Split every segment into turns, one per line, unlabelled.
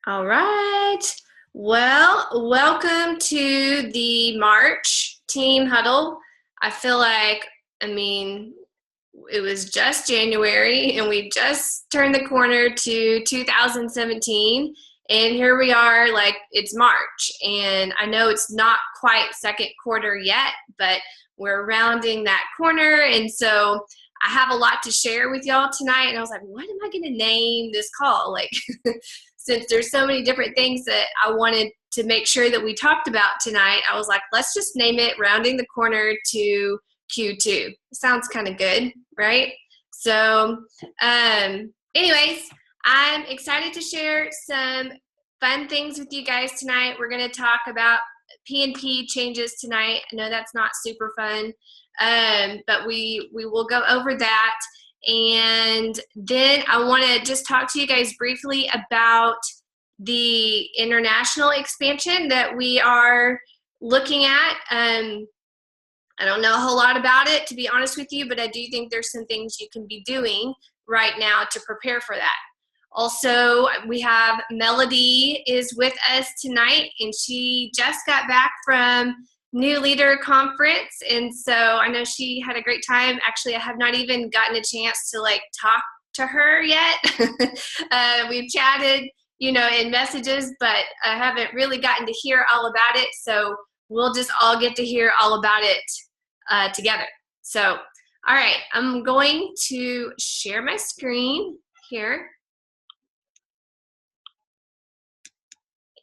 All right. Well, welcome to the March Team Huddle. I feel like, it was just January and we just turned the corner to 2017. And here we are, like it's March. And I know it's not quite second quarter yet, but we're rounding that corner. And so I have a lot to share with y'all tonight. And I was like, what am I going to name this call? Like, since there's so many different things that I wanted to make sure that we talked about tonight, I was like, let's just name it Rounding the Corner to Q2. Sounds kind of good, right? So, anyways, I'm excited to share some fun things with you guys tonight. We're going to talk about P&P changes tonight. I know that's not super fun, but we will go over that. And then I want to just talk to you guys briefly about the international expansion that we are looking at. I don't know a whole lot about it, to be honest with you, but I do think there's some things you can be doing right now to prepare for that. Also, we have Melody is with us tonight, and she just got back from New Leader Conference, and so I know she had a great time. Actually, I have not even gotten a chance to talk to her yet. We've chatted, in messages, but I haven't really gotten to hear all about it, so we'll just all get to hear all about it together. So, all right, I'm going to share my screen here.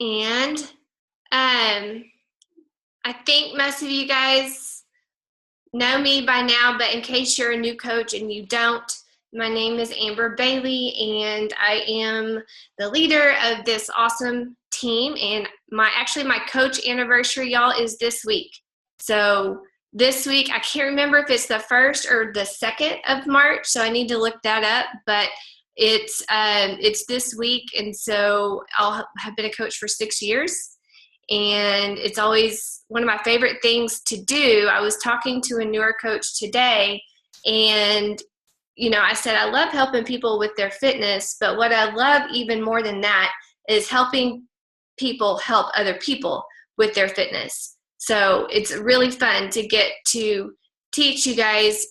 And I think most of you guys know me by now, but in case you're a new coach and you don't, my name is Amber Bailey, and I am the leader of this awesome team. And my coach anniversary, y'all, is this week. So this week, I can't remember if it's the 1st or the 2nd of March, so I need to look that up, but it's this week, and so I'll have been a coach for 6 years, and it's always one of my favorite things to do. I was talking to a newer coach today, and I said I love helping people with their fitness, but what I love even more than that is helping people help other people with their fitness. So it's really fun to get to teach you guys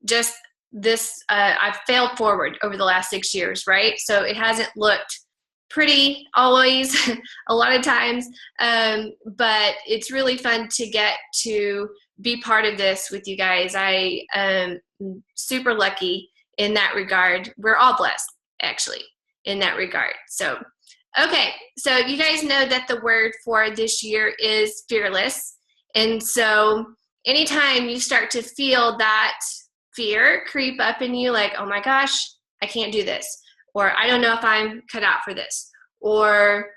just this. I've failed forward over the last 6 years, right? So it hasn't looked pretty always, a lot of times, but it's really fun to get to be part of this with you guys. I am super lucky in that regard. We're all blessed, actually, in that regard. So, okay, so you guys know that the word for this year is fearless. And so anytime you start to feel that fear creep up in you, like, oh my gosh, I can't do this, or I don't know if I'm cut out for this, or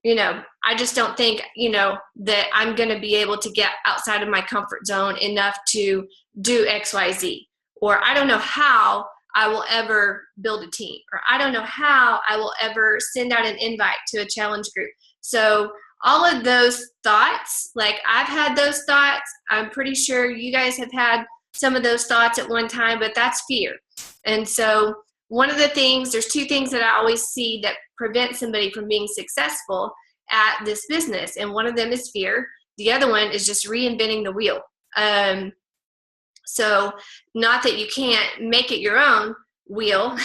I just don't think that I'm going to be able to get outside of my comfort zone enough to do XYZ, or I don't know how I will ever build a team, or I don't know how I will ever send out an invite to a challenge group. So all of those thoughts, like I've had those thoughts, I'm pretty sure you guys have had some of those thoughts at one time, but that's fear. And so one of the things, there's two things that I always see that prevent somebody from being successful at this business. And one of them is fear. The other one is just reinventing the wheel. So not that you can't make it your own wheel,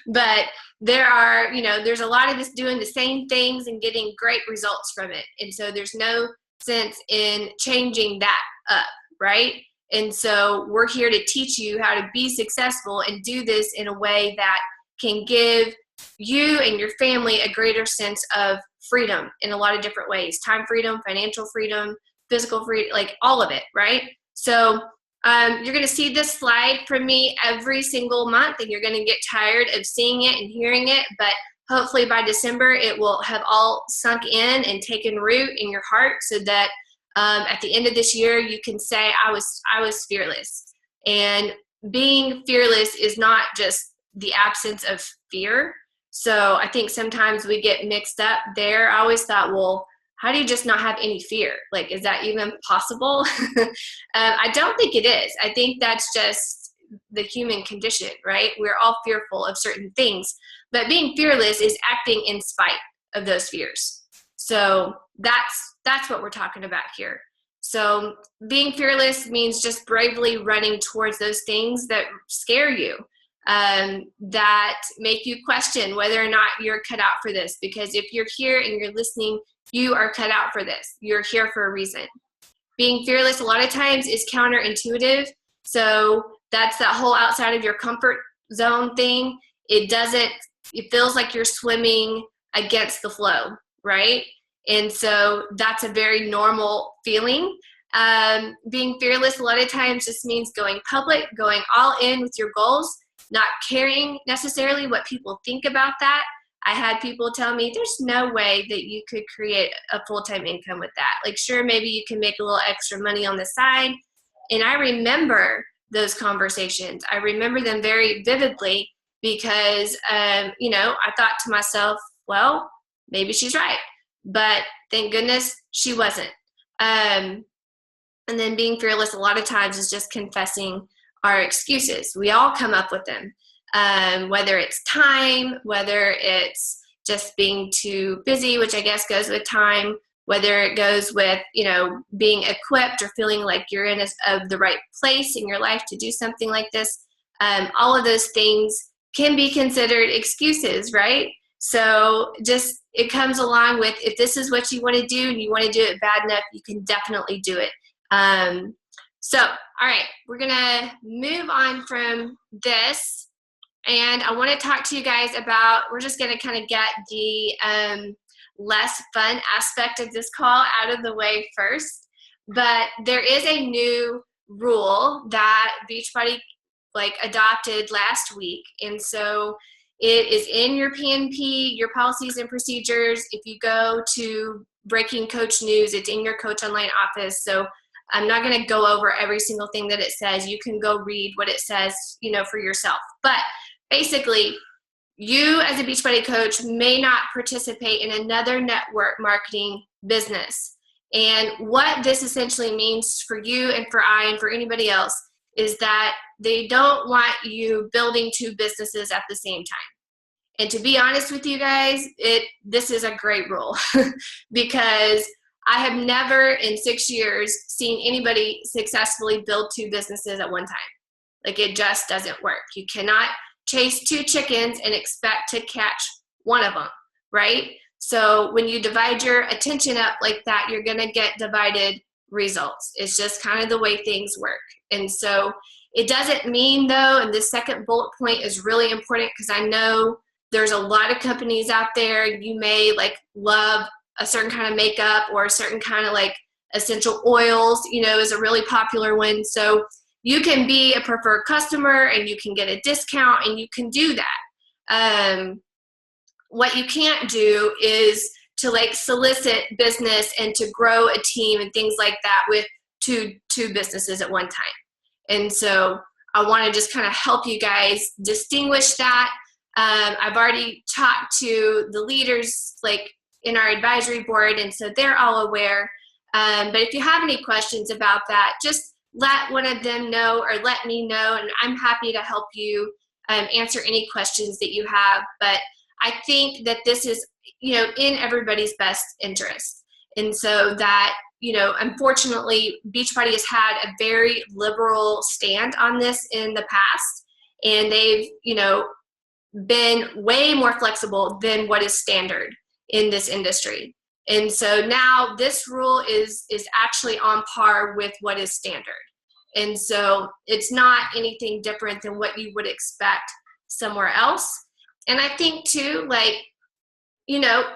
but there's a lot of us doing the same things and getting great results from it. And so there's no sense in changing that up, right? And so we're here to teach you how to be successful and do this in a way that can give you and your family a greater sense of freedom in a lot of different ways. Time freedom, financial freedom, physical freedom, like all of it, right? So you're going to see this slide from me every single month, and you're going to get tired of seeing it and hearing it, but hopefully by December it will have all sunk in and taken root in your heart, so that at the end of this year you can say I was fearless. And being fearless is not just the absence of fear. So I think sometimes we get mixed up there. I always thought, well, how do you just not have any fear? Like, is that even possible? I don't think it is. I think that's just the human condition, right? We're all fearful of certain things. But being fearless is acting in spite of those fears. So that's what we're talking about here. So being fearless means just bravely running towards those things that scare you, that make you question whether or not you're cut out for this. Because if you're here and you're listening, you are cut out for this. You're here for a reason. Being fearless a lot of times is counterintuitive. So that's that whole outside of your comfort zone thing. It feels like you're swimming against the flow, right? And so that's a very normal feeling. Being fearless a lot of times just means going public, going all in with your goals, not caring necessarily what people think about that. I had people tell me there's no way that you could create a full-time income with that. Like, sure, maybe you can make a little extra money on the side. And I remember those conversations. I remember them very vividly because, I thought to myself, well, maybe she's right. But thank goodness she wasn't. And then being fearless a lot of times is just confessing our excuses. We all come up with them, whether it's time, whether it's just being too busy, which I guess goes with time, whether it goes with, being equipped or feeling like you're in the right place in your life to do something like this. All of those things can be considered excuses, right? So just it comes along with, if this is what you want to do and you want to do it bad enough, you can definitely do it. So, all right, we're going to move on from this. And I want to talk to you guys about, we're just going to kind of get the less fun aspect of this call out of the way first. But there is a new rule that Beachbody adopted last week. And so it is in your PNP, your policies and procedures. If you go to Breaking Coach News, it's in your Coach Online office. So I'm not going to go over every single thing that it says. You can go read what it says, for yourself. But basically, you as a Beachbody coach may not participate in another network marketing business. And what this essentially means for you and for I and for anybody else is that they don't want you building two businesses at the same time. And to be honest with you guys, this is a great rule because I have never in 6 years seen anybody successfully build two businesses at one time. Like, it just doesn't work. You cannot chase two chickens and expect to catch one of them, right? So when you divide your attention up like that, you're going to get divided results. It's just kind of the way things work. And so it doesn't mean, though, and this second bullet point is really important because I know there's a lot of companies out there. You may love a certain kind of makeup or a certain kind of essential oils, is a really popular one. So you can be a preferred customer and you can get a discount and you can do that. What you can't do is to solicit business and to grow a team and things like that with two businesses at one time. And so I want to just kind of help you guys distinguish that. I've already talked to the leaders in our advisory board, and so they're all aware. But if you have any questions about that, just let one of them know or let me know, and I'm happy to help you answer any questions that you have. But I think that this is, in everybody's best interest. And so that, unfortunately, Beachbody has had a very liberal stand on this in the past, and they've, been way more flexible than what is standard in this industry. And so now this rule is actually on par with what is standard. And so it's not anything different than what you would expect somewhere else. And I think too,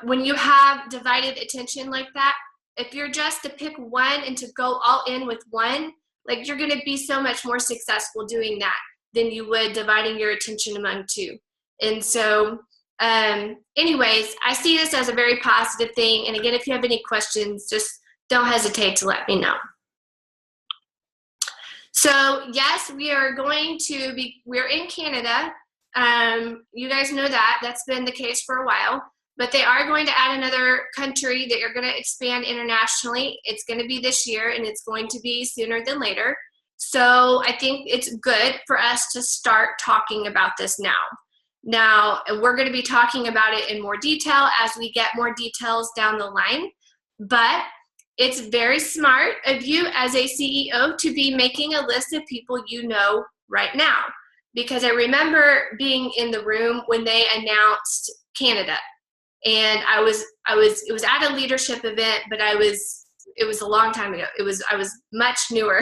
when you have divided attention like that, if you're just to pick one and to go all in with one, you're going to be so much more successful doing that than you would dividing your attention among two. And so anyways, I see this as a very positive thing. And again, if you have any questions, just don't hesitate to let me know. So yes, we're in Canada. You guys know that. That's been the case for a while. But they are going to add another country that you're going to expand internationally. It's going to be this year, and it's going to be sooner than later. So I think it's good for us to start talking about this now. Now, we're going to be talking about it in more detail as we get more details down the line, but it's very smart of you as a CEO to be making a list of people you know right now, because I remember being in the room when they announced Canada, and it was at a leadership event, but it was a long time ago. I was much newer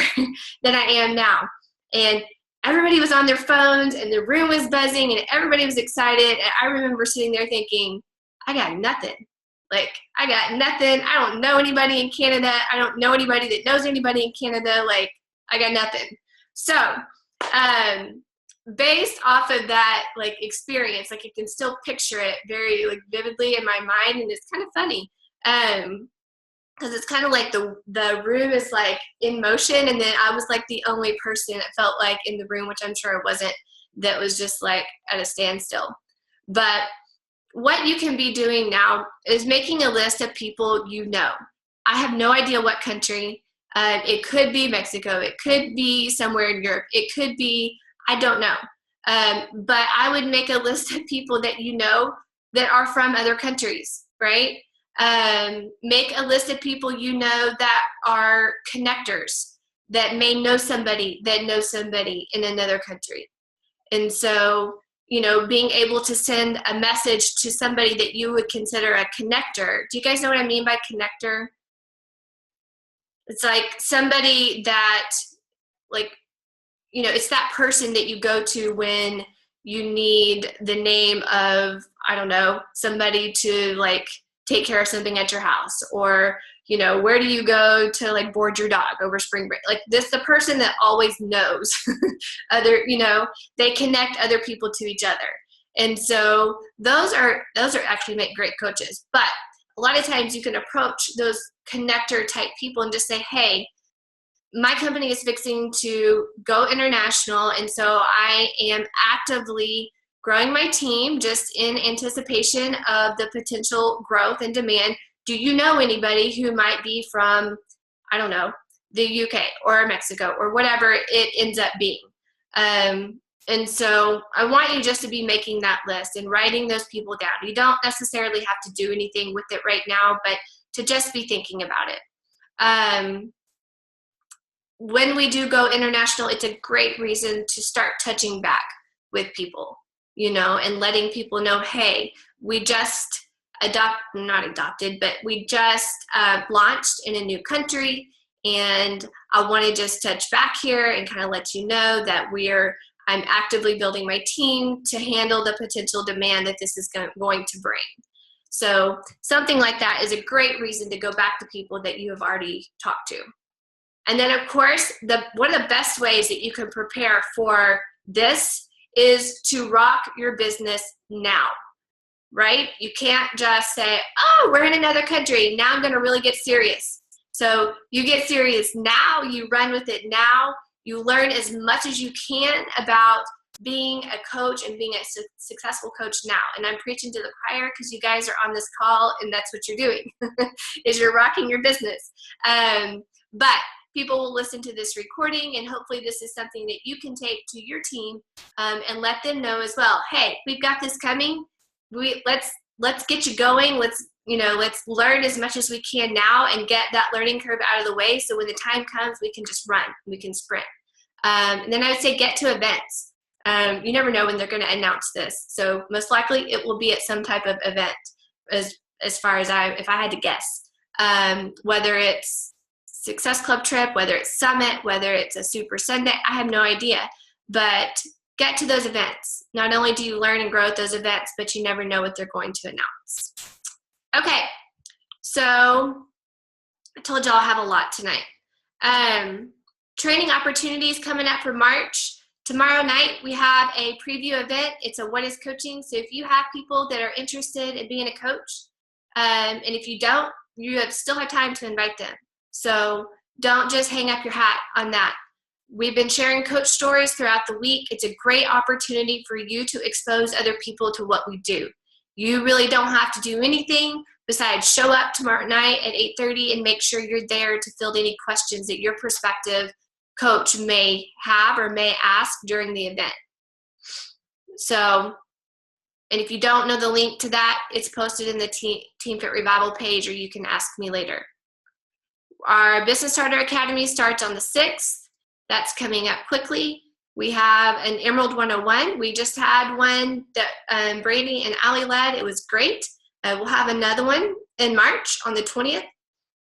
than I am now, and everybody was on their phones and the room was buzzing and everybody was excited. And I remember sitting there thinking, I got nothing. Like, I got nothing. I don't know anybody in Canada. I don't know anybody that knows anybody in Canada. Like, I got nothing. So, based off of that, like, experience, like, I can still picture it very, like, vividly in my mind, and it's kind of funny. Because it's kind of like the room is like in motion, and then I was like the only person it felt like in the room, which I'm sure it wasn't, that was just like at a standstill. But what you can be doing now is making a list of people you know. I have no idea what country. It could be Mexico. It could be somewhere in Europe. It could be, I don't know. But I would make a list of people that you know that are from other countries, right? Make a list of people you know that are connectors, that may know somebody that knows somebody in another country. And so, you know, being able to send a message to somebody that you would consider a connector. Do you guys know what I mean by connector? It's like somebody that, like, you know, it's that person that you go to when you need the name of, I don't know, somebody to, like, take care of something at your house, or, you know, where do you go to, like, board your dog over spring break? Like, this, the person that always knows other, you know, they connect other people to each other. And so those are actually make great coaches. But a lot of times you can approach those connector type people and just say, hey, my company is fixing to go international, and so I am actively growing my team just in anticipation of the potential growth and demand. Do you know anybody who might be from, I don't know, the UK or Mexico or whatever it ends up being? And so I want you just to be making that list and writing those people down. You don't necessarily have to do anything with it right now, but to just be thinking about it. When we do go international, it's a great reason to start touching back with people, you know, and letting people know, hey, we just we just launched in a new country, and I want to just touch back here and kind of let you know that I'm actively building my team to handle the potential demand that this is going to bring. So something like that is a great reason to go back to people that you have already talked to. And then, of course, one of the best ways that you can prepare for this is to rock your business now, right? You can't just say, oh, we're in another country, now I'm going to really get serious. So you get serious now, you run with it now, you learn as much as you can about being a coach and being a successful coach now. And I'm preaching to the choir because you guys are on this call and that's what you're doing, is you're rocking your business. But people will listen to this recording, and hopefully this is something that you can take to your team and let them know as well. Hey, we've got this coming. Let's get you going. Let's learn as much as we can now and get that learning curve out of the way, so when the time comes, we can just run, we can sprint. And then I would say get to events. You never know when they're going to announce this, so most likely it will be at some type of event. As far as if I had to guess, whether it's Success Club trip, whether it's Summit, whether it's a Super Sunday, I have no idea. But get to those events. Not only do you learn and grow at those events, but you never know what they're going to announce. Okay, so I told y'all I have a lot tonight. Training opportunities coming up for March. Tomorrow night we have a preview event. It's a What is Coaching. So if you have people that are interested in being a coach, and if you don't, you still have time to invite them. So don't just hang up your hat on that. We've been sharing coach stories throughout the week. It's a great opportunity for you to expose other people to what we do. You really don't have to do anything besides show up tomorrow night at 8:30 and make sure you're there to field any questions that your prospective coach may have or may ask during the event. So And if you don't know the link to that, it's posted in the Team Fit Revival page, or you can ask me later. Our Business Starter Academy starts on the 6th. That's coming up quickly. We have an Emerald 101. We just had one that Brady and Ali led. It was great. We'll have another one in March on the 20th.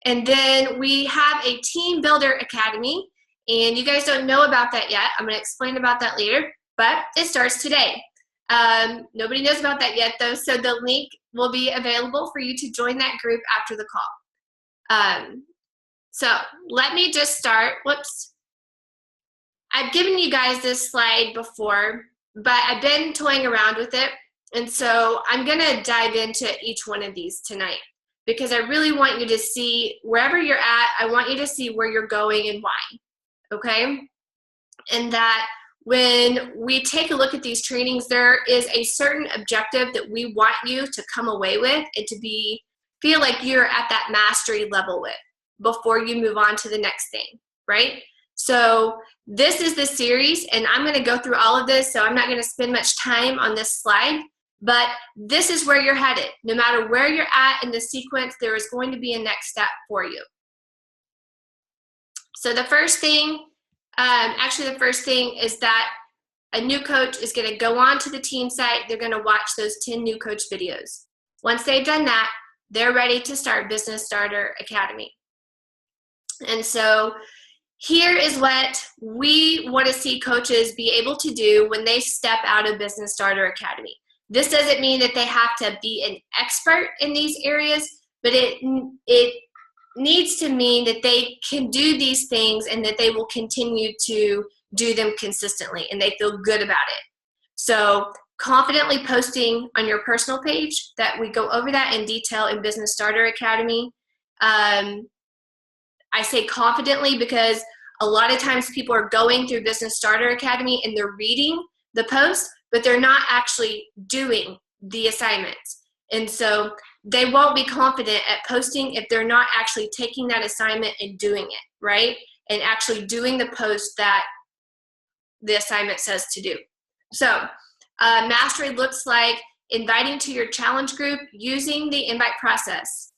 And then we have a Team Builder Academy. And you guys don't know about that yet. I'm going to explain about that later. But it starts today. Nobody knows about that yet, though. So the link will be available for you to join that group after the call. So let me just start. Whoops. I've given you guys this slide before, but I've been toying around with it. And so I'm going to dive into each one of these tonight because I really want you to see wherever you're at, I want you to see where you're going and why. Okay? And that when we take a look at these trainings, there is a certain objective that we want you to come away with and to feel like you're at that mastery level with before you move on to the next thing, right? So this is the series, and I'm going to go through all of this, so I'm not going to spend much time on this slide, but this is where you're headed. No matter where you're at in the sequence, there is going to be a next step for you. So the first thing, the first thing is that a new coach is going to go on to the team site. They're going to watch those 10 new coach videos. Once they've done that, they're ready to start Business Starter Academy. And so here is what we want to see coaches be able to do when they step out of Business Starter Academy. This doesn't mean that they have to be an expert in these areas, but it needs to mean that they can do these things and that they will continue to do them consistently and they feel good about it. So confidently posting on your personal page, that we go over that in detail in Business Starter Academy. I say confidently because a lot of times people are going through Business Starter Academy and they're reading the post, but they're not actually doing the assignments. And so they won't be confident at posting if they're not actually taking that assignment and doing it, right? And actually doing the post that the assignment says to do. So mastery looks like inviting to your challenge group using the invite process.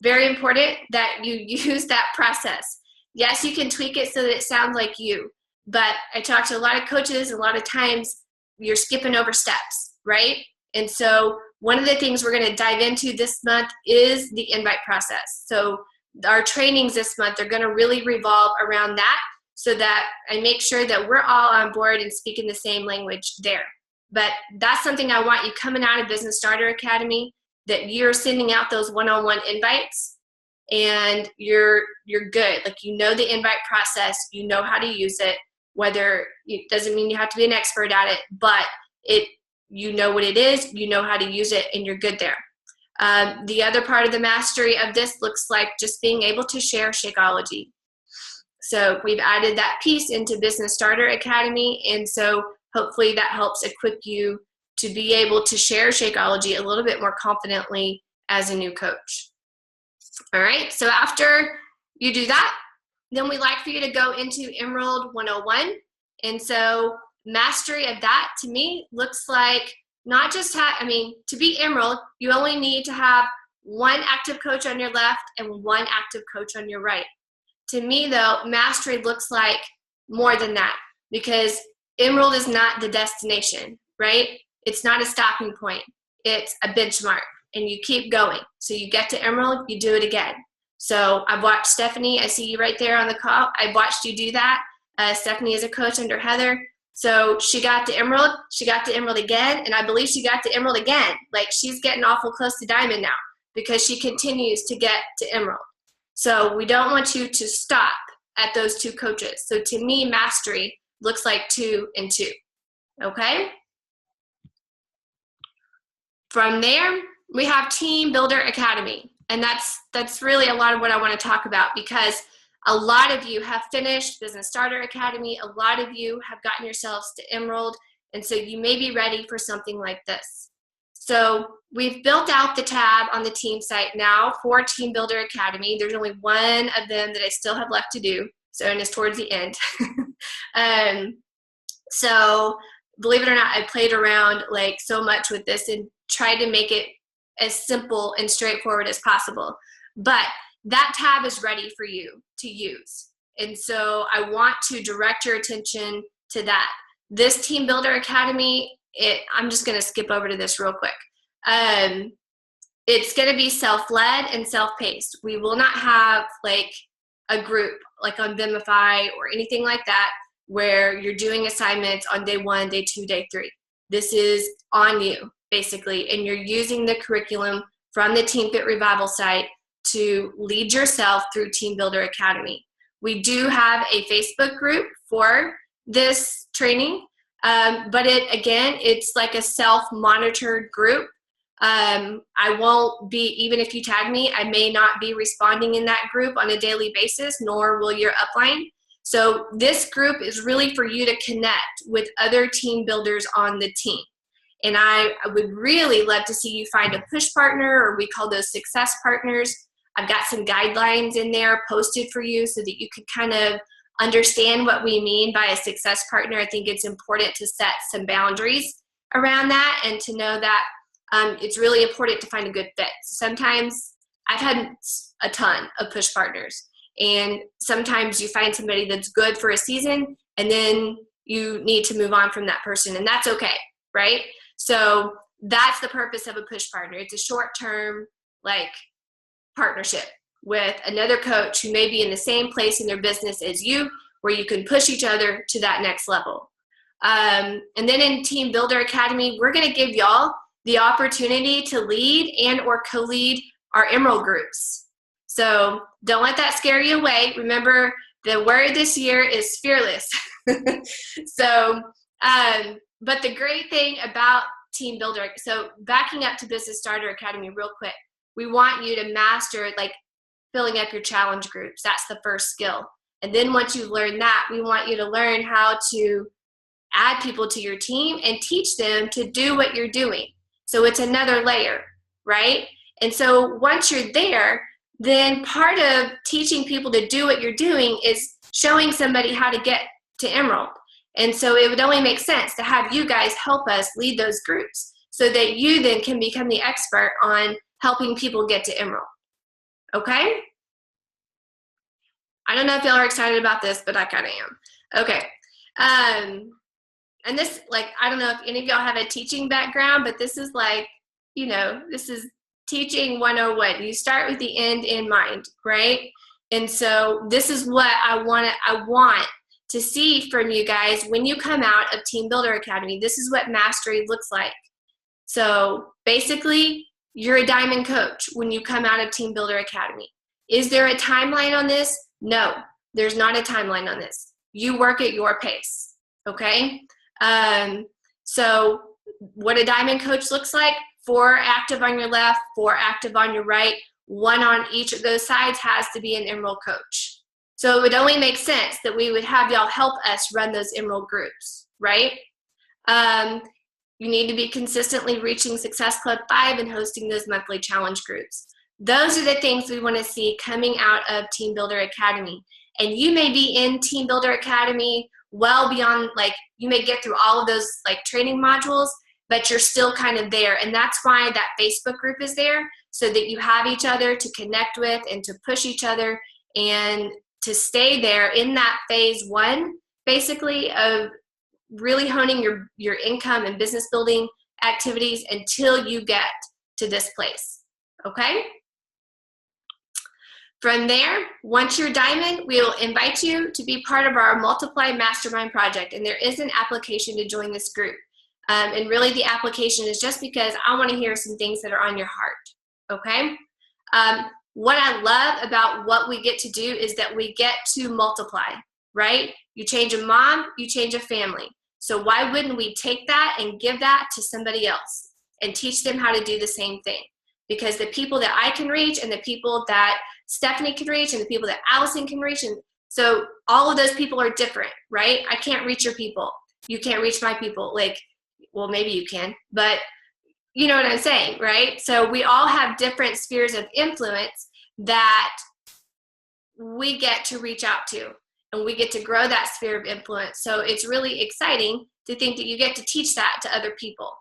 Very important that you use that process. Yes, you can tweak it so that it sounds like you, but I talk to a lot of coaches, a lot of times you're skipping over steps, right? And so one of the things we're going to dive into this month is the invite process. So our trainings this month are going to really revolve around that so that I make sure that we're all on board and speaking the same language there. But that's something I want you coming out of Business Starter Academy, that you're sending out those one-on-one invites and you're good. Like, you know the invite process, you know how to use it, whether it doesn't mean you have to be an expert at it, but you know what it is, you know how to use it, and you're good there. The other part of the mastery of this looks like just being able to share Shakeology. So we've added that piece into Business Starter Academy, and so hopefully that helps equip you to be able to share Shakeology a little bit more confidently as a new coach. All right, so after you do that, then we like for you to go into Emerald 101. And so mastery of that, to me, looks like not just to be Emerald, you only need to have one active coach on your left and one active coach on your right. To me, though, mastery looks like more than that, because Emerald is not the destination, right? It's not a stopping point. It's a benchmark, and you keep going. So you get to Emerald, you do it again. So I've watched Stephanie. I see you right there on the call. I've watched you do that. Stephanie is a coach under Heather. So she got to Emerald. She got to Emerald again, and I believe she got to Emerald again. Like, she's getting awful close to Diamond now because she continues to get to Emerald. So we don't want you to stop at those two coaches. So to me, mastery looks like 2 and 2. Okay? From there, we have Team Builder Academy. And that's really a lot of what I want to talk about, because a lot of you have finished Business Starter Academy. A lot of you have gotten yourselves to Emerald. And so you may be ready for something like this. So we've built out the tab on the team site now for Team Builder Academy. There's only one of them that I still have left to do. So, and it's towards the end. So believe it or not, I played around like so much with this and tried to make it as simple and straightforward as possible. But that tab is ready for you to use. And so I want to direct your attention to that. This Team Builder Academy, I'm just going to skip over to this real quick. It's going to be self-led and self-paced. We will not have like a group like on Vimify or anything like that where you're doing assignments on day 1, day 2, day 3. This is on you, basically, and you're using the curriculum from the Team Fit Revival site to lead yourself through Team Builder Academy. We do have a Facebook group for this training, but it's like a self-monitored group. I won't be, even if you tag me, I may not be responding in that group on a daily basis, nor will your upline. So this group is really for you to connect with other team builders on the team. And I would really love to see you find a push partner, or we call those success partners. I've got some guidelines in there posted for you so that you can kind of understand what we mean by a success partner. I think it's important to set some boundaries around that and to know that it's really important to find a good fit. Sometimes I've had a ton of push partners, and sometimes you find somebody that's good for a season and then you need to move on from that person, and that's okay, right? So that's the purpose of a push partner. It's a short-term like partnership with another coach who may be in the same place in their business as you, where you can push each other to that next level. And then in Team Builder Academy, we're going to give y'all the opportunity to lead and or co-lead our Emerald groups. So don't let that scare you away. Remember, the word this year is fearless. So, but the great thing about Team Builder, so backing up to Business Starter Academy real quick, we want you to master like filling up your challenge groups. That's the first skill. And then once you've learned that, we want you to learn how to add people to your team and teach them to do what you're doing. So it's another layer, right? And so once you're there, then part of teaching people to do what you're doing is showing somebody how to get to Emerald. And so it would only make sense to have you guys help us lead those groups so that you then can become the expert on helping people get to Emerald. Okay? I don't know if y'all are excited about this, but I kind of am. Okay. And this, like, I don't know if any of y'all have a teaching background, but this is like, you know, this is teaching 101. You start with the end in mind, right? And so this is what I want to see from you guys when you come out of Team Builder Academy. This is what mastery looks like. So basically, you're a diamond coach when you come out of Team Builder Academy. Is there a timeline on this? No, there's not a timeline on this. You work at your pace, okay? So what a diamond coach looks like: 4 active on your left, 4 active on your right, 1 on each of those sides has to be an Emerald coach. So it would only make sense that we would have y'all help us run those Emerald groups, right? You need to be consistently reaching Success Club 5 and hosting those monthly challenge groups. Those are the things we want to see coming out of Team Builder Academy. And you may be in Team Builder Academy well beyond, like, you may get through all of those like training modules, but you're still kind of there. And that's why that Facebook group is there, so that you have each other to connect with and to push each other and to stay there in that phase 1, basically, of really honing your income and business building activities until you get to this place, okay? From there, once you're diamond, we'll invite you to be part of our Multiply Mastermind project, and there is an application to join this group. And really the application is just because I want to hear some things that are on your heart, okay? What I love about what we get to do is that we get to multiply, right? You change a mom, you change a family. So why wouldn't we take that and give that to somebody else and teach them how to do the same thing? Because the people that I can reach and the people that Stephanie can reach and the people that Allison can reach, and so all of those people are different, right? I can't reach your people. You can't reach my people. Like, well, maybe you can, but you know what I'm saying, right? So we all have different spheres of influence that we get to reach out to, and we get to grow that sphere of influence. So it's really exciting to think that you get to teach that to other people.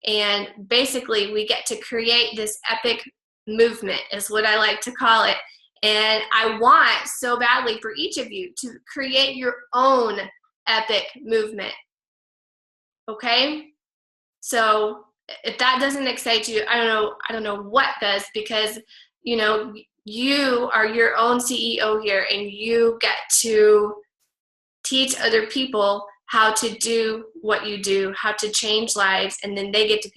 And basically, we get to create this epic movement, is what I like to call it. And I want so badly for each of you to create your own epic movement. Okay? So if that doesn't excite you, I don't know what does, because you know, you are your own CEO here, and you get to teach other people how to do what you do, how to change lives, and then they get to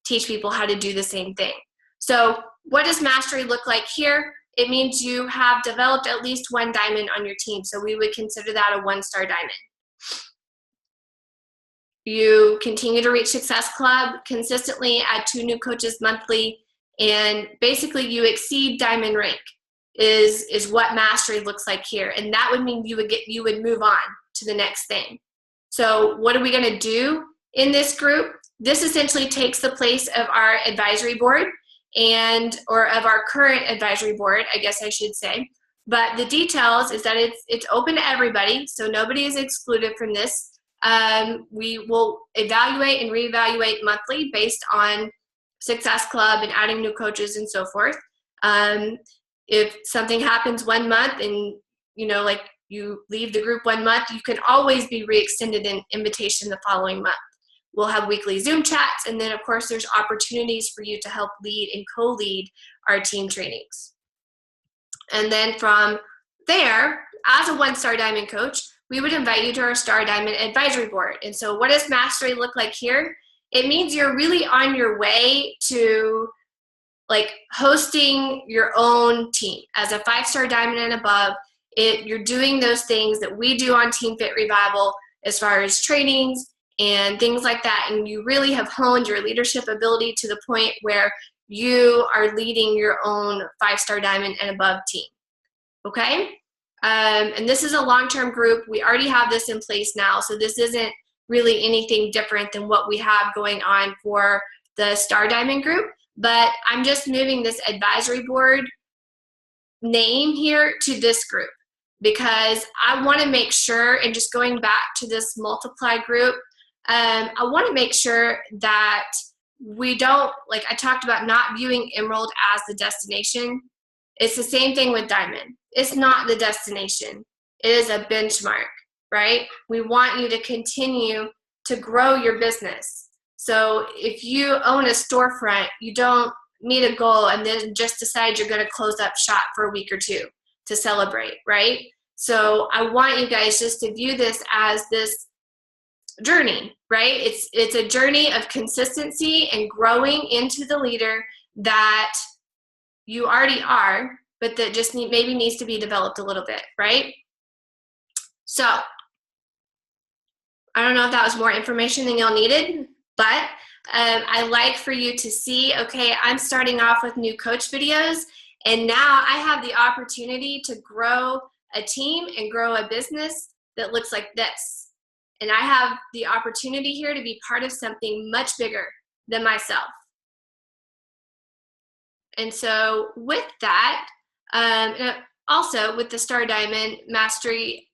teach people how to do the same thing. So what does mastery look like here? It means you have developed at least one diamond on your team. So we would consider that a 1-star diamond. You continue to reach Success Club consistently, add 2 new coaches monthly, and basically you exceed diamond rank is what mastery looks like here. And that would mean you would move on to the next thing. So what are we going to do in this group? This essentially takes the place of our advisory board or of our current advisory board, I guess I should say. But the details is that it's open to everybody, so nobody is excluded from this. We will evaluate and reevaluate monthly based on Success Club and adding new coaches and so forth. If something happens one month and, you know, like you leave the group one month, you can always be re-extended in invitation the following month. We'll have weekly Zoom chats, and then of course there's opportunities for you to help lead and co-lead our team trainings. And then from there, as a 1-star diamond coach, we would invite you to our Star Diamond Advisory Board. And so what does mastery look like here? It means you're really on your way to like hosting your own team. As a 5-star diamond and above, you're doing those things that we do on Team Fit Revival as far as trainings and things like that. And you really have honed your leadership ability to the point where you are leading your own 5-star diamond and above team. Okay? And this is a long-term group. We already have this in place now, so this isn't really anything different than what we have going on for the Star Diamond group, but I'm just moving this advisory board name here to this group because I want to make sure, and just going back to this multiply group, I want to make sure that we don't, like I talked about, not viewing Emerald as the destination. It's the same thing with Diamond. It's not the destination. It is a benchmark, right? We want you to continue to grow your business. So if you own a storefront, you don't meet a goal and then just decide you're going to close up shop for a week or two to celebrate, right? So I want you guys just to view this as this journey, right? It's a journey of consistency and growing into the leader that you already are, but that just maybe needs to be developed a little bit, right? So I don't know if that was more information than y'all needed, but I like for you to see, okay, I'm starting off with new coach videos, and now I have the opportunity to grow a team and grow a business that looks like this. And I have the opportunity here to be part of something much bigger than myself. And so with that, also with the Star Diamond Mastery,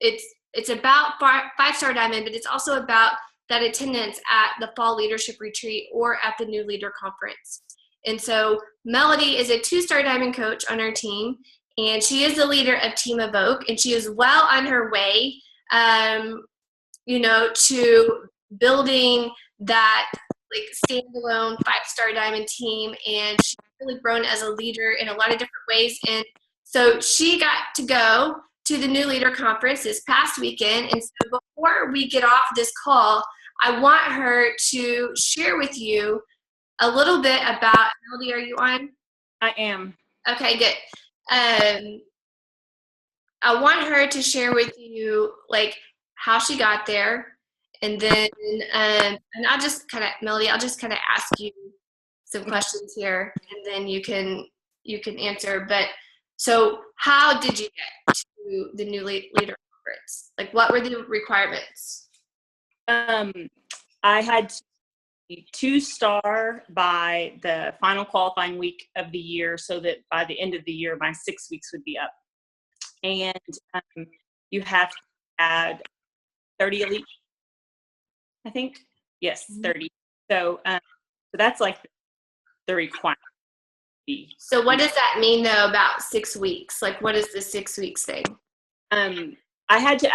it's about 5-star diamond, but it's also about that attendance at the Fall Leadership Retreat or at the New Leader Conference. And so Melody is a 2-star diamond coach on our team, and she is the leader of Team Evoke, and she is well on her way, to building that like standalone 5-star diamond team, and she's really grown as a leader in a lot of different ways. And so she got to go to the New Leader Conference this past weekend. And so before we get off this call, I want her to share with you a little bit about, Melody, are you on?
I am.
Okay, good. I want her to share with you like how she got there. And then, and I'll just kind of, Melody, I'll just kind of ask you some questions here, and then you can answer. But so how did you get to the New Leader Conference? Like, what were the requirements?
I had to be 2-star by the final qualifying week of the year, so that by the end of the year, my 6 weeks would be up. And you have to add 30 elite I think. Yes, 30. So, so that's like the requirement.
So what does that mean though about 6 weeks? Like what is the 6 weeks thing?
I had to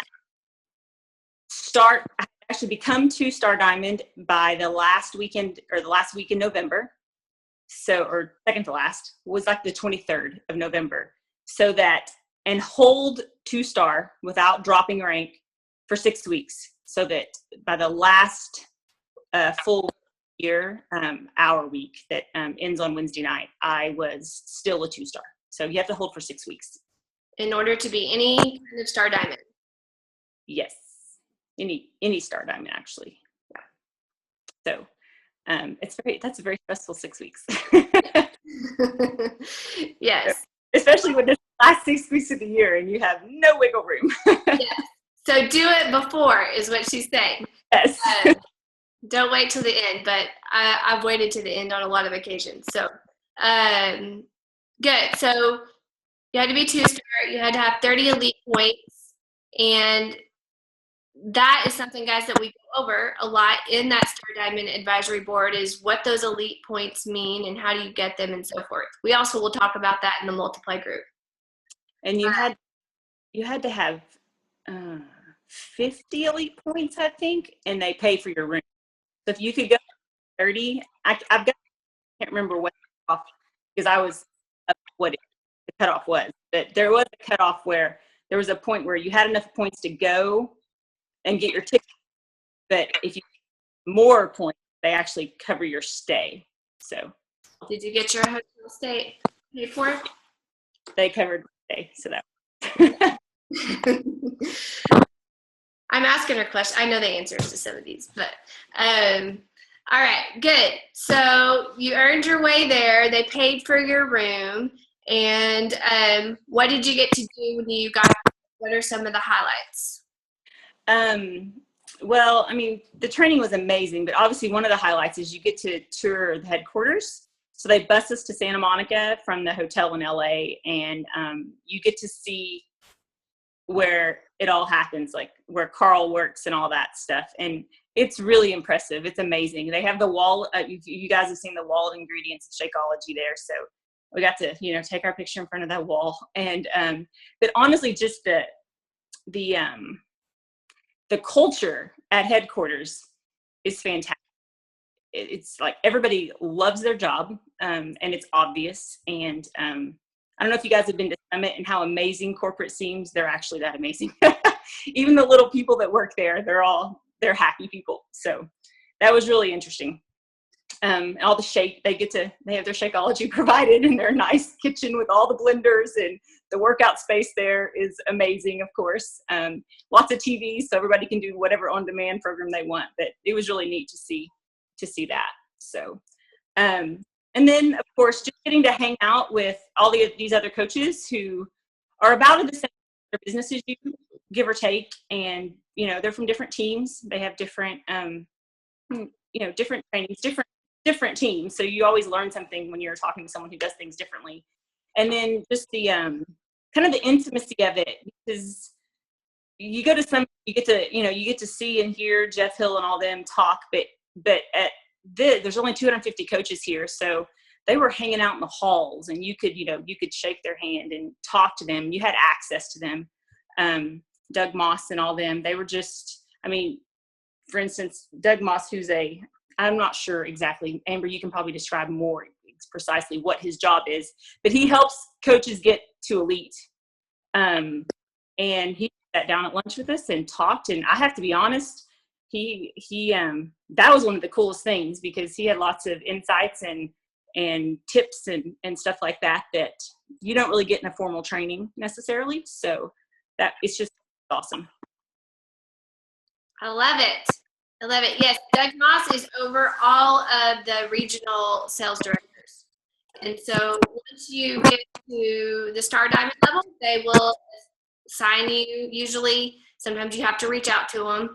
actually become 2-star diamond by the last weekend or the last week in November. So, or second to last was like the 23rd of November. So that, and hold 2-star without dropping rank for 6 weeks. So that by the last full year, hour week that ends on Wednesday night, I was still a 2-star. So you have to hold for 6 weeks.
In order to be any kind of star diamond?
Yes. Any star diamond, actually. Yeah. So that's a very stressful 6 weeks.
Yes.
Especially when it's the last 6 weeks of the year and you have no wiggle room.
Yes. So do it before is what she's saying.
Yes.
Don't wait till the end, but I've waited to the end on a lot of occasions. So good. So you had to be 2-star. You had to have 30 elite points. And that is something, guys, that we go over a lot in that Star Diamond Advisory Board is what those elite points mean and how do you get them and so forth. We also will talk about that in the multiply group.
And you had to have 50 elite points, I think, and they pay for your room. So if you could go 30, I can't remember what off because I was what the cutoff was, but there was a cutoff where there was a point where you had enough points to go and get your ticket, but if you more points, they actually cover your stay. So,
did you get your hotel stay paid for?
They covered my stay, so that.
I'm asking her questions. I know the answers to some of these, but all right, good. So you earned your way there. They paid for your room, and what did you get to do when you got? What are some of the highlights?
Well, I mean, the training was amazing, but obviously one of the highlights is you get to tour the headquarters. So they bus us to Santa Monica from the hotel in LA, and you get to see where it all happens, like where Carl works and all that stuff. And it's really impressive. It's amazing. They have the wall. You guys have seen the wall of ingredients of Shakeology there. So we got to, take our picture in front of that wall. And, but honestly, just the culture at headquarters is fantastic. It's like everybody loves their job, and it's obvious. And I don't know if you guys have been to Summit and how amazing corporate seems. They're actually that amazing. Even the little people that work there, they're happy people. So that was really interesting. And all the shake, they have their Shakeology provided in their nice kitchen with all the blenders, and the workout space there is amazing, of course. Lots of TVs, so everybody can do whatever on-demand program they want. But it was really neat to see that. So, and then of course, just getting to hang out with all these other coaches who are about the same business as you, give or take, and they're from different teams. They have different, different trainings, different teams. So you always learn something when you're talking to someone who does things differently. And then just the kind of the intimacy of it, because you go to some, you get to see and hear Jeff Hill and all them talk, but at there's only 250 coaches here, so they were hanging out in the halls, and you could shake their hand and talk to them. You had access to them. Doug Moss and all them, they were just, for instance, Doug Moss, I'm not sure exactly, Amber, you can probably describe more precisely what his job is, but he helps coaches get to elite. And he sat down at lunch with us and talked, and I have to be honest, he that was one of the coolest things, because he had lots of insights and tips and stuff like that you don't really get in a formal training necessarily. So that it's just awesome.
I love it. Yes, Doug Moss is over all of the regional sales directors. And so once you get to the Star Diamond level, they will assign you, usually, sometimes you have to reach out to them,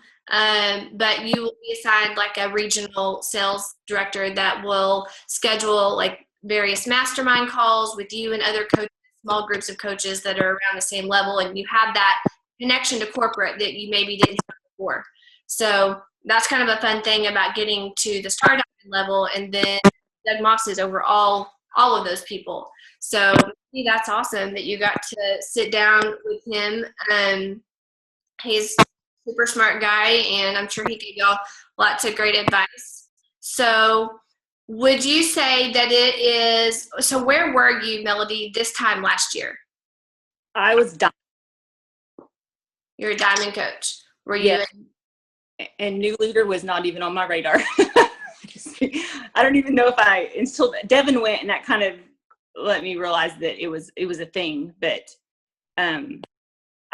but you will be assigned like a regional sales director that will schedule like various mastermind calls with you and other coaches, small groups of coaches that are around the same level, and you have that connection to corporate that you maybe didn't have before. So that's kind of a fun thing about getting to the star diamond level, and then Doug Moss is over all of those people. So that's awesome that you got to sit down with him. He's a super smart guy, and I'm sure he gave y'all lots of great advice. So would you say that it is, so where were you, Melody, this time last year?
I was done.
You're a diamond coach. Were you?
Yes. And new leader was not even on my radar. I don't even know if until Devin went, and that kind of let me realize that it was a thing. But I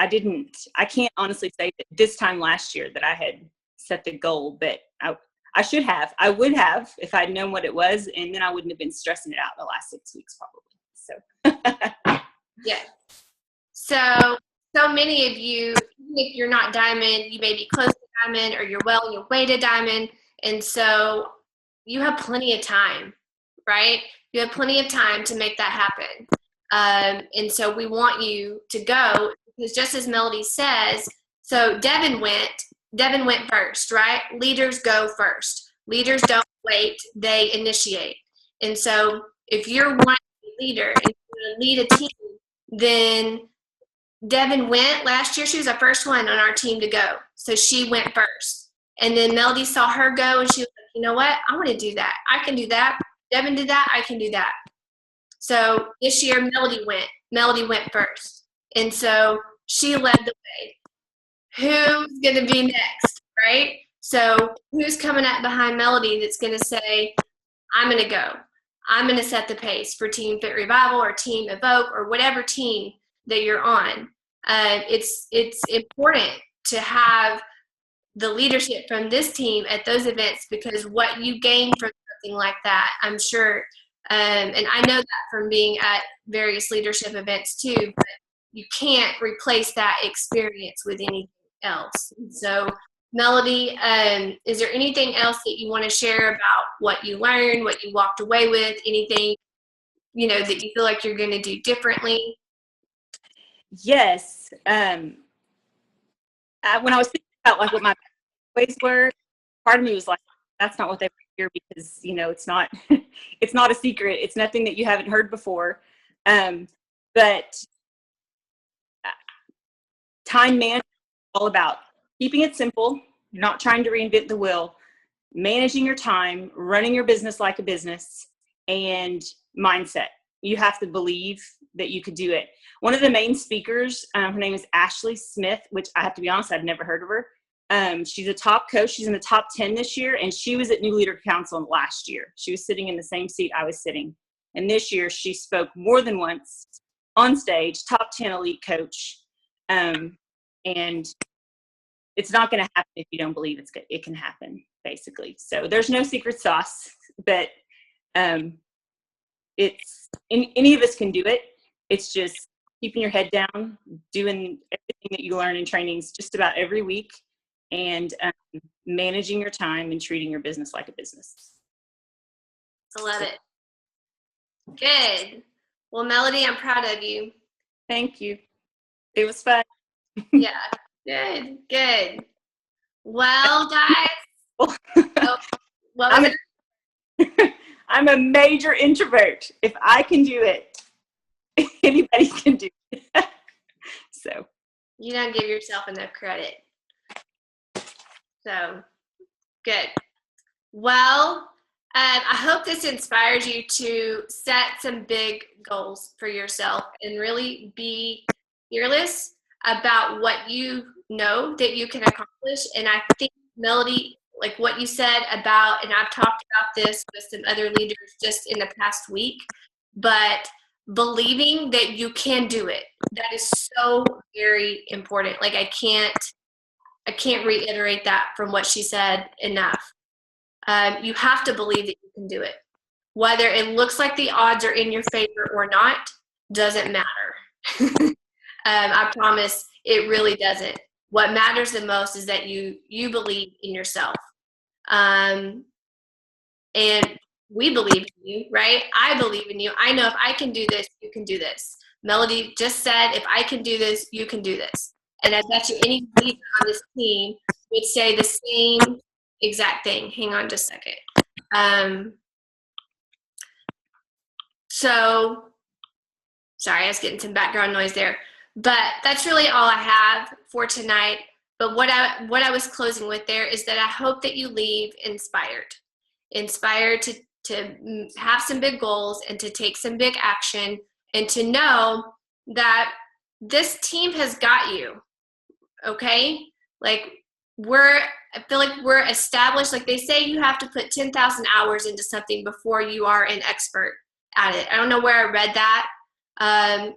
can't honestly say that this time last year that I had set the goal, but I would have if I'd known what it was, and then I wouldn't have been stressing it out the last 6 weeks probably. So
yeah. So many of you, even if you're not diamond, you may be close to diamond, or you're well on your way to diamond. And so you have plenty of time, right? You have plenty of time to make that happen. And so we want you to go, because just as Melody says, so Devin went first, right? Leaders go first. Leaders don't wait, they initiate. And so if you're one leader and you want to lead a team, then Devin went last year. She was the first one on our team to go. So she went first. And then Melody saw her go, and she was like, you know what? I want to do that. I can do that. Devin did that. I can do that. So this year, Melody went first. And so she led the way. Who's going to be next, right? So who's coming up behind Melody that's going to say, I'm going to go. I'm going to set the pace for Team Fit Revival or Team Evoke or whatever team that you're on. It's important to have the leadership from this team at those events, because what you gain from something like that, I'm sure, and I know that from being at various leadership events too, but you can't replace that experience with anything else. So Melody, is there anything else that you want to share about what you learned, what you walked away with, anything, that you feel like you're going to do differently?
Yes. When I was thinking about like what my ways were, part of me was like, that's not what they were here, because it's not it's not a secret. It's nothing that you haven't heard before. But time management is all about keeping it simple, not trying to reinvent the wheel, managing your time, running your business like a business, and mindset. You have to believe that you could do it. One of the main speakers, her name is Ashley Smith, which I have to be honest, I've never heard of her. She's a top coach. She's in the top 10 this year, and she was at New Leader Council last year. She was sitting in the same seat I was sitting. And this year she spoke more than once on stage, top 10 elite coach. And it's not going to happen if you don't believe it can happen, basically. So there's no secret sauce, but any of us can do it. It's just keeping your head down, doing everything that you learn in trainings just about every week, and managing your time and treating your business like a business.
I love it. Good. Well, Melody, I'm proud of you.
Thank you. It was fun.
Yeah. Good. Well, guys.
I'm a major introvert. If I can do it, anybody can do it. So.
You don't give yourself enough credit. So, good. Well, I hope this inspires you to set some big goals for yourself and really be fearless about what you know that you can accomplish. And I think, Melody, like what you said about, and I've talked about this with some other leaders just in the past week, but believing that you can do it, that is so very important. Like I can't reiterate that from what she said enough. You have to believe that you can do it. Whether it looks like the odds are in your favor or not, doesn't matter. I promise it really doesn't. What matters the most is that you believe in yourself. And we believe in you, right? I believe in you. I know if I can do this, you can do this. Melody just said, if I can do this, you can do this. And I bet you any leader on this team would say the same exact thing. Hang on just a second. So, sorry, I was getting some background noise there. But that's really all I have for tonight. But what I was closing with there is that I hope that you leave inspired to have some big goals and to take some big action and to know that this team has got you, okay? Like I feel like we're established. Like they say, you have to put 10,000 hours into something before you are an expert at it. I don't know where I read that,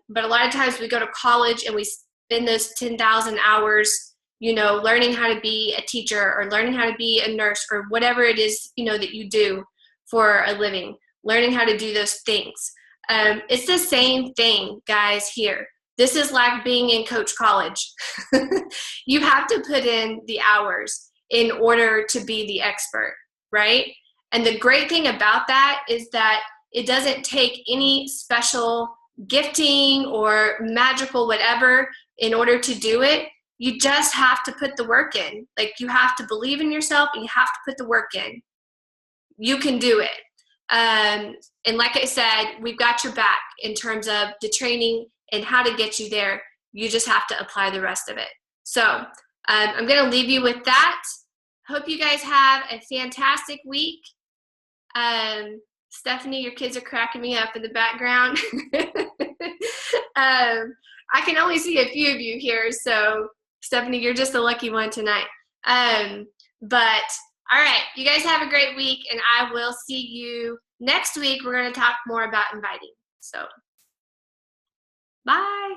but a lot of times we go to college and we spend those 10,000 hours, learning how to be a teacher or learning how to be a nurse or whatever it is, that you do for a living, learning how to do those things. It's the same thing, guys, here. This is like being in Coach College. You have to put in the hours in order to be the expert, right? And the great thing about that is that it doesn't take any special gifting or magical whatever in order to do it. You just have to put the work in. Like, you have to believe in yourself and you have to put the work in. You can do it. And like I said, we've got your back in terms of the training and how to get you there. You just have to apply the rest of it. So I'm going to leave you with that. Hope you guys have a fantastic week. Stephanie, your kids are cracking me up in the background. I can only see a few of you here, so Stephanie, you're just the lucky one tonight. But all right, you guys have a great week, and I will see you next week. We're going to talk more about inviting. So, bye.